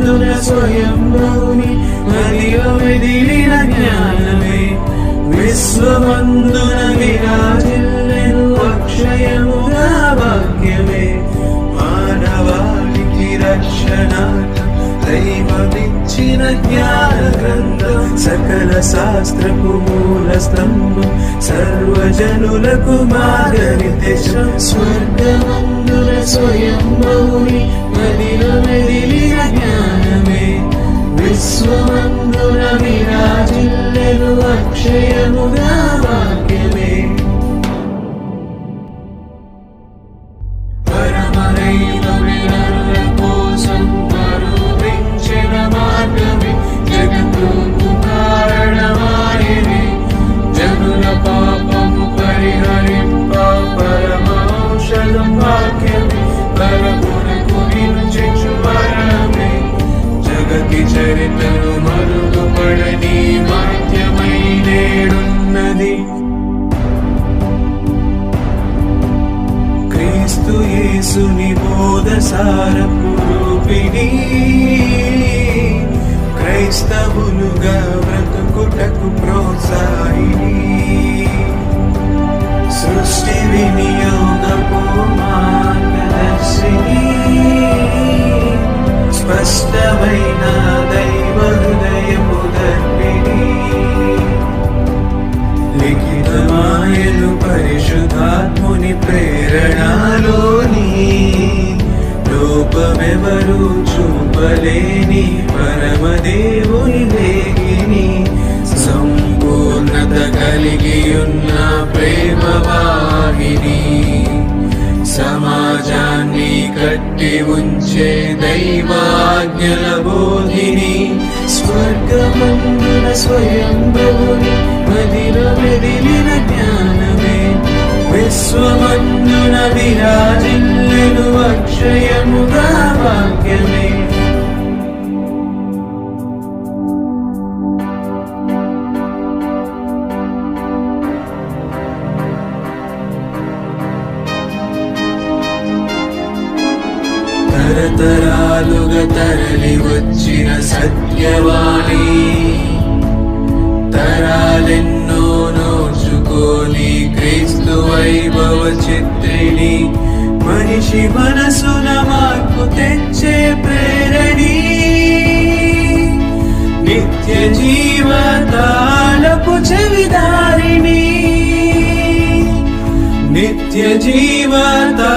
విశ్వమందున స్వయంభూని మదిలో మెదిలిన జ్ఞానమే విశ్వమందున విరాజిల్లెను అక్షయముగా వాక్యమే మానవాళికి రక్షణార్థం దైవమిచ్చిన జ్ఞాన గ్రంథం సకల శాస్త్రపు మూల స్తంభం సర్వజనులకు మార్గనిర్దేశం స్వర్గమందున స్వయంభూని మదిలో మెదిలిన జ్ఞానమే విశ్వమందున విరాజిల్లెను అక్షయముగా వాక్యమే పరమదైవ వినరుల కోసం మరువించిన మార్గమే జగత్తుకు కారణమాయనే జనుల పాపము పరిహరింప పరమౌషధం వాక్యమే పరమునకు వినుచెచ్చు వరమే జగతి చరిత్రను మరుగుపడని మాధ్యమై నేడున్నది క్రీస్తు యేసుని బోధ సారపు రూపిణి క్రైస్తవులుగా బ్రతుకుటకు ప్రోత్సాహిని సృష్టి వినియోగపు మార్గదర్శిని స్పష్టమైన దైవ హృదయము దర్పిణి లిఖితమాయలు పరిశుద్ధాత్ముని ప్రేరణలోని లోపమెవరు చూపలేని పరమదేవుని వేగిని సంపూర్ణత కలిగియున్న ప్రేమ వాహిని సమాజాన్ని కట్టి ఉంచే దైవాజ్ఞల బోధిని స్వర్గమందున స్వయంభుని మదిలో మెదిలిన జ్ఞానమే విశ్వమందున విరాజిల్లెను అక్షయముగా వాక్యమే తరతరాలుగా తరలి వచ్చిన సత్యవాణి తరాలెన్నో నోచుకోని క్రీస్తు వైభవ చిత్రిని మనిషి మనసున మార్పు తెచ్చే ప్రేరణి నిత్య జీవతాలపు చెవిదారిని నిత్య జీవతా